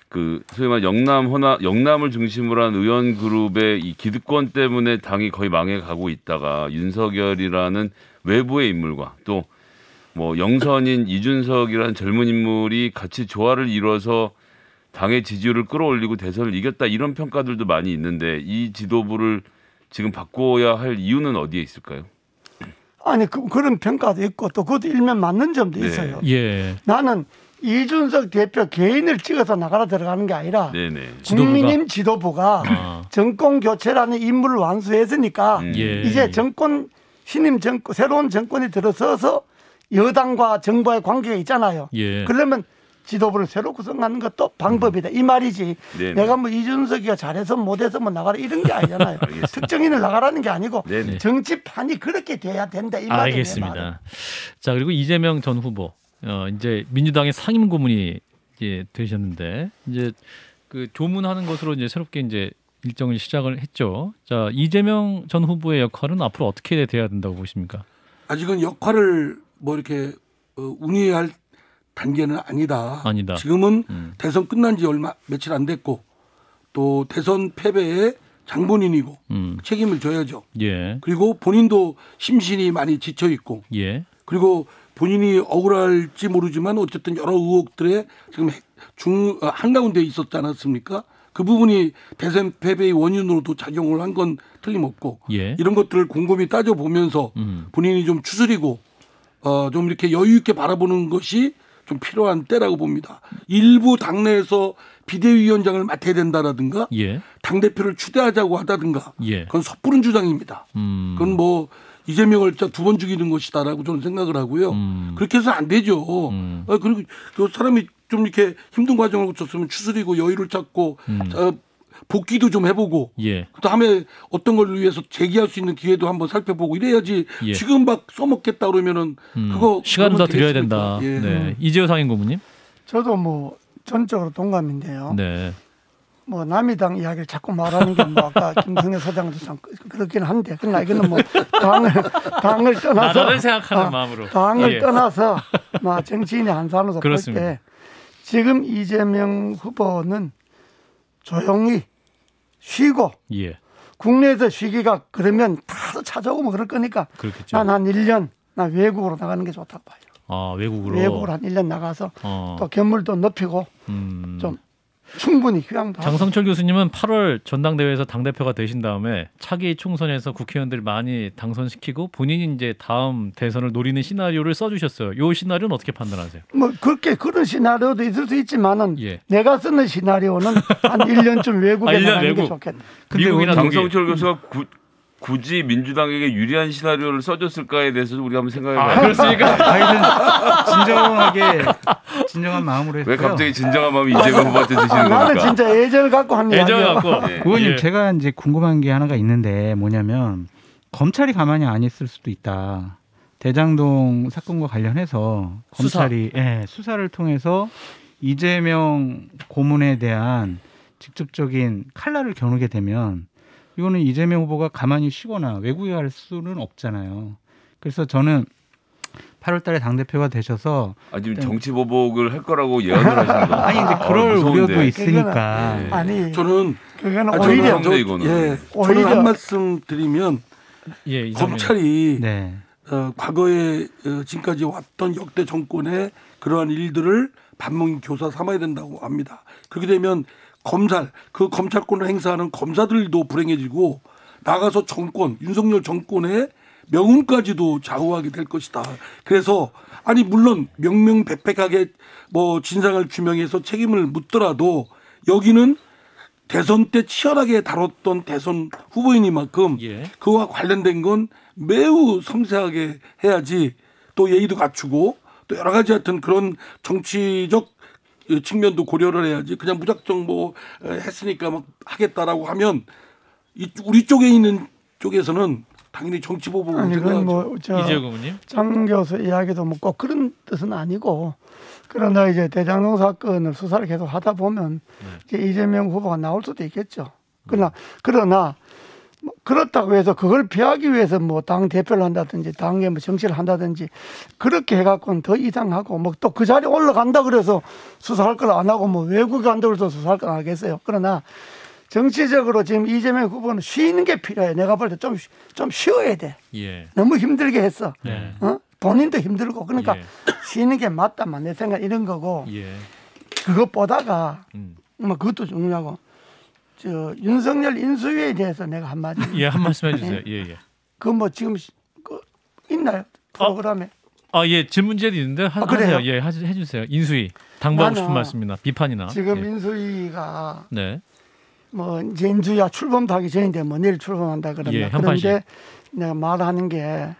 그 소위 말 영남을 중심으로 한 의원 그룹의 이 기득권 때문에 당이 거의 망해가고 있다가 윤석열이라는 외부의 인물과 또 뭐 영선인 이준석이라는 젊은 인물이 같이 조화를 이뤄서 당의 지지율을 끌어올리고 대선을 이겼다 이런 평가들도 많이 있는데 이 지도부를 지금 바꿔야 할 이유는 어디에 있을까요? 아니 그런 평가도 있고 또 그것도 일면 맞는 점도 있어요. 나는 이준석 대표 개인을 찍어서 나가라 들어가는 게 아니라 국민의힘 지도부가 정권 교체라는 임무를 완수했으니까 이제 신임 정권 새로운 정권이 들어서서 여당과 정부의 관계가 있잖아요. 그러면 지도부를 새로 구성하는 것도 방법이다. 이 말이지. 내가 뭐 이준석이가 잘해서 못해서 뭐 나가라 이런 게 아니잖아요. 특정인을 나가라는 게 아니고 정치판이 그렇게 돼야 된다. 이 말이에요. 알겠습니다. 자 그리고 이재명 전 후보 이제 민주당의 상임고문이 이제 되셨는데 이제 그 조문하는 것으로 이제 새롭게 이제 일정을 시작을 했죠. 자, 이재명 전 후보의 역할은 앞으로 어떻게 돼야 된다고 보십니까? 아직은 역할을 뭐 이렇게 운의할 단계는 아니다. 지금은 대선 끝난 지 며칠 안 됐고 또 대선 패배의 장본인이고 책임을 져야죠. 예. 그리고 본인도 심신이 많이 지쳐 있고 예. 그리고 본인이 억울할지 모르지만 어쨌든 여러 의혹들에 지금 한가운데 있었지 않았습니까? 그 부분이 대선 패배의 원인으로도 작용을 한 건 틀림없고 예. 이런 것들을 곰곰이 따져보면서 본인이 좀 추스리고 좀 이렇게 여유 있게 바라보는 것이 좀 필요한 때라고 봅니다. 일부 당내에서 비대위원장을 맡아야 된다라든가 예. 당대표를 추대하자고 하다든가 예. 그건 섣부른 주장입니다. 그건 뭐 이재명을 진짜 두 번 죽이는 것이다라고 저는 생각을 하고요. 그렇게 해서 안 되죠. 그리고 그 사람이 좀 이렇게 힘든 과정을 거쳤으면 추스리고 여유를 찾고 복귀도 좀 해보고 예. 그다음에 어떤 걸 위해서 재기할 수 있는 기회도 한번 살펴보고 이래야지 예. 지금 막 써먹겠다 그러면은 그거 시간 더 드려야 된다. 예. 네. 이재호 상임고문님. 저도 뭐 전적으로 동감인데요. 네. 뭐 남이당 이야기를 자꾸 말하는 게 뭐 아까 김성애 사장도 참 그렇긴 한데 그러나 이거는 뭐 당을 떠나서 나라를 생각하는 마음으로 당을 예. 떠나서 뭐 정치인의 한산으로 볼 그렇습니다. 때 지금 이재명 후보는 조용히 쉬고 예. 국내에서 쉬기가 그러면 다 찾아오고 그럴 거니까 그렇겠죠. 난 한 1년 나 외국으로 나가는 게 좋다고 봐요. 아, 외국으로 한 1년 나가서 또 견물도 높이고 좀 충분히 휴양도 장성철 교수님은 8월 전당대회에서 당대표가 되신 다음에 차기 총선에서 국회의원들 많이 당선시키고 본인이 이제 다음 대선을 노리는 시나리오를 써주셨어요. 이 시나리오는 어떻게 판단하세요? 뭐 그렇게 그런 시나리오도 있을 수 있지만은 예. 내가 쓰는 시나리오는 한 1년쯤 외국에 나가는 게 좋겠다. 미국이나 장성철 교수가 굳이 민주당에게 유리한 시나리오를 써줬을까에 대해서도 우리가 한번 생각해봐요. 그렇습니까? 진정한 마음으로 했어요. 왜 갑자기 진정한 마음이 이재명 후보한테 드시는 겁니까? 나는 진짜 애정을 갖고 하는 애정을 이야기예요. 갖고. 네. 의원님 예. 제가 이제 궁금한 게 하나가 있는데 뭐냐면 검찰이 가만히 안 있을 수도 있다. 대장동 사건과 관련해서 검찰이 수사를 통해서 이재명 고문에 대한 직접적인 칼날을 겨누게 되면 이거는 이재명 후보가 가만히 쉬거나 외국에 갈 수는 없잖아요. 그래서 저는 8월 달에 당대표가 되셔서 지금 정치 보복을 할 거라고 예언을 하시는 거예요. 아니 근데 그럴 우려도 있으니까. 네. 아니 저는 그거는 오히려 이거는. 저는 한 말씀 드리면 예, 검찰이 네. 과거에 지금까지 왔던 역대 정권의 그러한 일들을 반문 교사 삼아야 된다고 합니다. 그렇게 되면 그 검찰권을 행사하는 검사들도 불행해지고 나가서 윤석열 정권의 명운까지도 좌우하게 될 것이다. 그래서 물론 명명백백하게 뭐 진상을 규명해서 책임을 묻더라도 여기는 대선 때 치열하게 다뤘던 대선 후보이니만큼 예. 그와 관련된 건 매우 섬세하게 해야지 또 예의도 갖추고 또 여러 가지 하여튼 그런 정치적 측면도 고려를 해야지 그냥 무작정 뭐 했으니까 막 하겠다라고 하면 우리 쪽에 있는 쪽에서는 당연히 정치 보복을 생각하죠. 뭐 이재호 고문님. 장 교수 이야기도 뭐 꼭 그런 뜻은 아니고 그러나 이제 대장동 사건을 수사를 계속 하다 보면 이제 이재명 후보가 나올 수도 있겠죠. 그러나 뭐 그렇다고 해서 그걸 피하기 위해서 뭐 당 대표를 한다든지 당에 뭐 정치를 한다든지 그렇게 해갖고는 더 이상하고 뭐 또 그 자리에 올라간다 그래서 수사할 걸 안 하고 뭐 외국에 간다 그래서 수사할 걸 안 하겠어요. 그러나 정치적으로 지금 이재명 후보는 쉬는 게 필요해. 내가 볼 때 좀 쉬어야 돼. 예. 너무 힘들게 했어. 네. 본인도 힘들고 그러니까 예. 쉬는 게 맞다만 내 생각 이런 거고 예. 그것보다가 뭐 그것도 중요하고 윤석열 인수위에 대해서 내가 한마디. 예, 한 말씀 해주세요. 예, 예. 그 뭐 지금 있나요 프로그램에? 예, 질문제도 있는데 그래요? 하세요. 예, 해주세요. 인수위 당부하고 싶은 나는 말씀이나 비판이나. 지금 예. 인수위가 네. 뭐 이제 인수위가 출범도 하기 전인데 뭐 내일 출범한다 그런다. 예, 현판식. 그런데 내가 말하는 게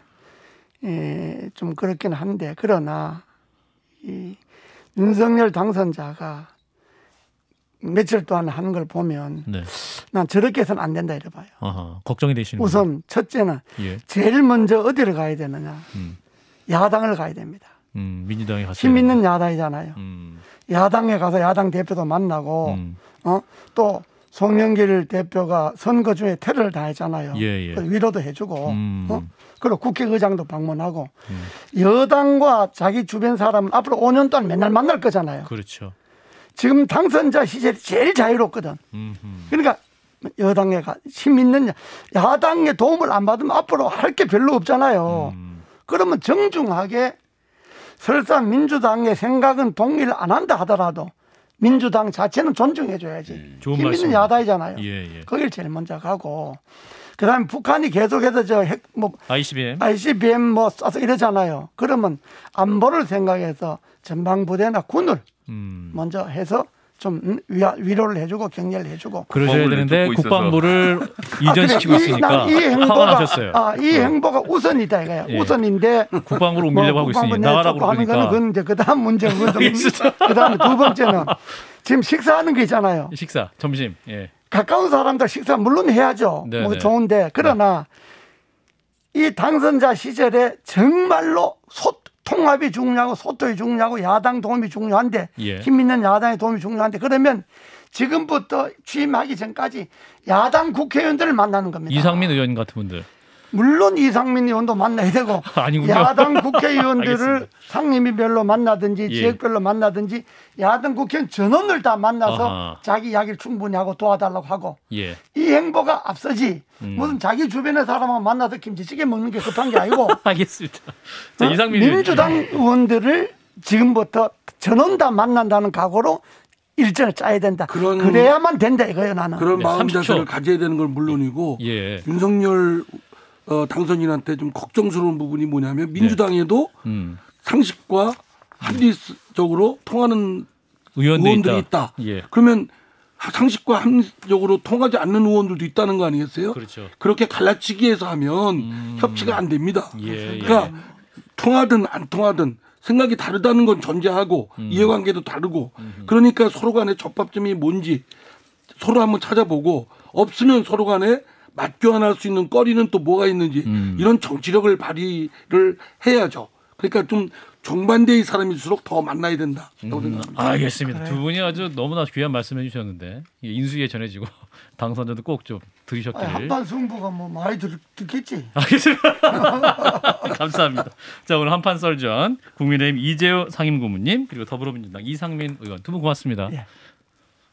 좀 그렇긴 한데 그러나 이 윤석열 당선자가 며칠 동안 하는 걸 보면 네. 난 저렇게 해서는 안 된다 이래 봐요. 아하, 걱정이 되시는 우선 첫째는 예. 제일 먼저 어디를 가야 되느냐. 음. 야당을 가야 됩니다. 민주당에 갔어요. 힘 있는 야당이잖아요. 음. 야당에 가서 야당 대표도 만나고 또 송영길 대표가 선거 중에 테러를 당했잖아요. 예. 위로도 해주고 그리고 국회의장도 방문하고 여당과 자기 주변 사람은 앞으로 5년 동안 맨날 만날 거잖아요. 그렇죠. 지금 당선자 시절이 제일 자유롭거든. 그러니까 여당에 힘 있는 야당의 도움을 안 받으면 앞으로 할 게 별로 없잖아요. 그러면 정중하게 설사 민주당의 생각은 동의를 안 한다 하더라도 민주당 자체는 존중해줘야지. 좋은 힘 있는 말씀입니다. 야당이잖아요. 예. 거길 제일 먼저 가고 그다음에 북한이 계속해서 ICBM 뭐 쏴서 이러잖아요. 그러면 안보를 생각해서 전방부대나 군을 먼저 해서 좀 위로를 해주고 격려를 해주고 그러셔야 되는데 국방부를 이전시키고 있으니까 화가 나셨어요. 이 행보가 우선이다 이거야. 예. 우선인데 국방부로 옮기려고 하고 있으니 나가라고 하는 그러니까. 거는 그건 이제 그다음 문제고 그다음에 두 번째는 지금 식사하는 게 있잖아요. 식사 점심. 예. 가까운 사람들 식사 물론 해야죠. 네네. 뭐 좋은데 그러나 이 당선자 시절에 정말로 통합이 중요하고 소통이 중요하고 야당 도움이 중요한데 예. 힘 있는 야당의 도움이 중요한데 그러면 지금부터 취임하기 전까지 야당 국회의원들을 만나는 겁니다. 이상민 의원 같은 분들. 물론 이상민 의원도 만나야 되고 아니군요. 야당 국회의원들을 알겠습니다. 상임위별로 만나든지 예. 지역별로 만나든지 야당 국회의원 전원을 다 만나서 아하. 자기 이야기를 충분히 하고 도와달라고 하고 예. 이 행보가 앞서지 무슨 자기 주변의 사람하고 만나서 김치찌개 먹는 게 급한 게 아니고 알겠습니다. 자, 이상민 의원. 민주당 의원들을 지금부터 전원 다 만난다는 각오로 일정을 짜야 된다. 그래야만 된다 이거예요 나는. 그런 네, 마음 30초. 자세를 가져야 되는 건 물론이고 예. 윤석열 당선인한테 좀 걱정스러운 부분이 뭐냐면 민주당에도 상식과 합리적으로 통하는 의원들이 있다. 예. 그러면 상식과 합리적으로 통하지 않는 의원들도 있다는 거 아니겠어요? 그렇죠. 그렇게 갈라치기해서 하면 협치가 안 됩니다. 예. 그러니까 통하든 안 통하든 생각이 다르다는 건 전제하고 이해관계도 다르고 그러니까 서로 간의 접합점이 뭔지 서로 한번 찾아보고 없으면 서로 간에 맞교환할 수 있는 거리는 또 뭐가 있는지 이런 정치력을 발휘를 해야죠. 그러니까 좀 정반대의 사람일수록 더 만나야 된다. 알겠습니다. 두 분이 아주 너무나 귀한 말씀해 주셨는데 인수위에 전해지고 당선자도 꼭 좀 들으셨길. 한판 승부가 뭐 많이 듣겠지. 알겠습니다. 감사합니다. 자, 오늘 한판 썰전 국민의힘 이재호 상임고문님 그리고 더불어민주당 이상민 의원 두 분 고맙습니다. 예.